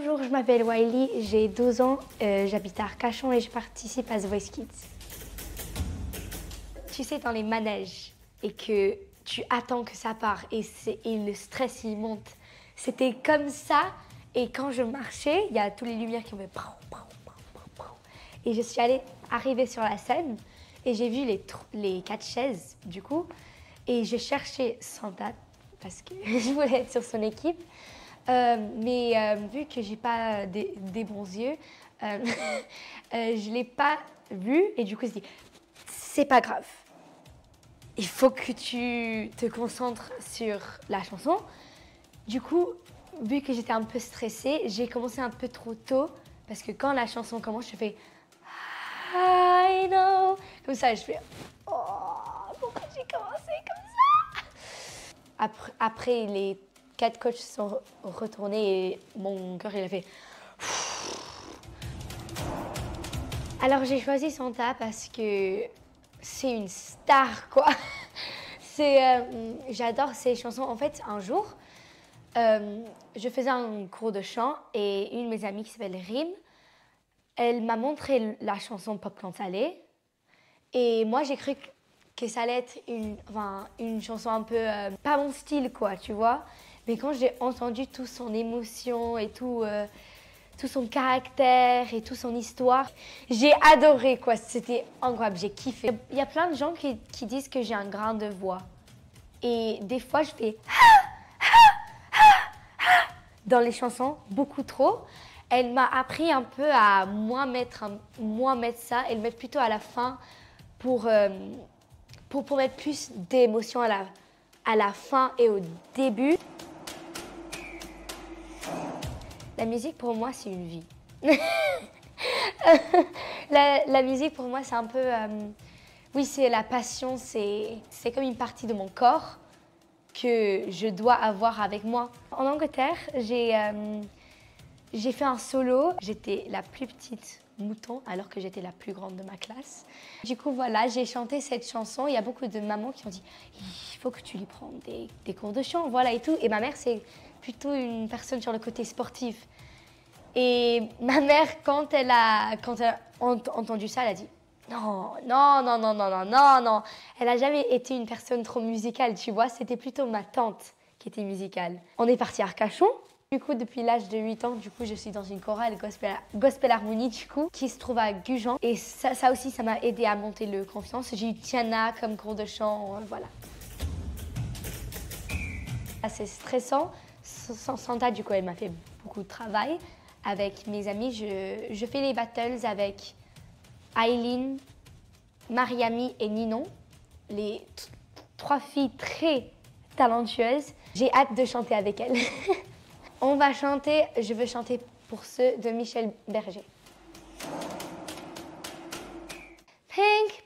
Bonjour, je m'appelle Wiley, j'ai 12 ans, j'habite à Arcachon et je participe à The Voice Kids. Tu sais, dans les manèges et que tu attends que ça parte et le stress il monte. C'était comme ça et quand je marchais, il y a toutes les lumières qui ont fait pow, pow, pow, pow, pow. Et je suis arrivée sur la scène et j'ai vu les 4 chaises du coup et j'ai cherché Santa parce que je voulais être sur son équipe. Mais vu que j'ai pas des bons yeux, je l'ai pas vu et du coup je dis c'est pas grave. Il faut que tu te concentres sur la chanson. Du coup, vu que j'étais un peu stressée, j'ai commencé un peu trop tôt parce que quand la chanson commence, je fais I know comme ça, je fais oh pourquoi j'ai commencé comme ça. Après les 4 coachs sont retournés et mon cœur il a fait. Alors j'ai choisi Santa parce que c'est une star quoi. J'adore ses chansons. En fait, un jour, je faisais un cours de chant et une de mes amies qui s'appelle Rim, elle m'a montré la chanson Popcorn Salé et moi j'ai cru que ça allait être une chanson un peu pas mon style quoi, tu vois. Mais quand j'ai entendu toute son émotion et tout son caractère et toute son histoire, j'ai adoré quoi. C'était incroyable, j'ai kiffé. Il y a plein de gens qui disent que j'ai un grain de voix. Et des fois, je fais dans les chansons, beaucoup trop. Elle m'a appris un peu à moins mettre ça et le mettre plutôt à la fin pour mettre plus d'émotion à la fin et au début. La musique, pour moi, c'est une vie. La musique, pour moi, c'est un peu... oui, c'est la passion, c'est comme une partie de mon corps que je dois avoir avec moi. En Angleterre, j'ai fait un solo. J'étais la plus petite mouton alors que j'étais la plus grande de ma classe. Du coup, voilà, j'ai chanté cette chanson. Il y a beaucoup de mamans qui ont dit « Il faut que tu lui prennes des cours de chant, voilà et tout ». Et ma mère, c'est plutôt une personne sur le côté sportif. Et ma mère, quand elle a entendu ça, elle a dit non, non, non, non, non, non, non, non. Elle n'a jamais été une personne trop musicale, tu vois. C'était plutôt ma tante qui était musicale. On est parti à Arcachon. Du coup, depuis l'âge de 8 ans, du coup, je suis dans une chorale gospel harmonie, du coup, qui se trouve à Gujan. Et ça aussi, ça m'a aidé à monter le confiance. J'ai eu Tiana comme cours de chant, voilà. C'est stressant. Santa, du coup, elle m'a fait beaucoup de travail. Avec mes amis, je fais les battles avec Aileen, Mariami et Ninon, les 3 filles très talentueuses. J'ai hâte de chanter avec elles. On va chanter, je veux chanter pour ceux de Michel Berger. Pink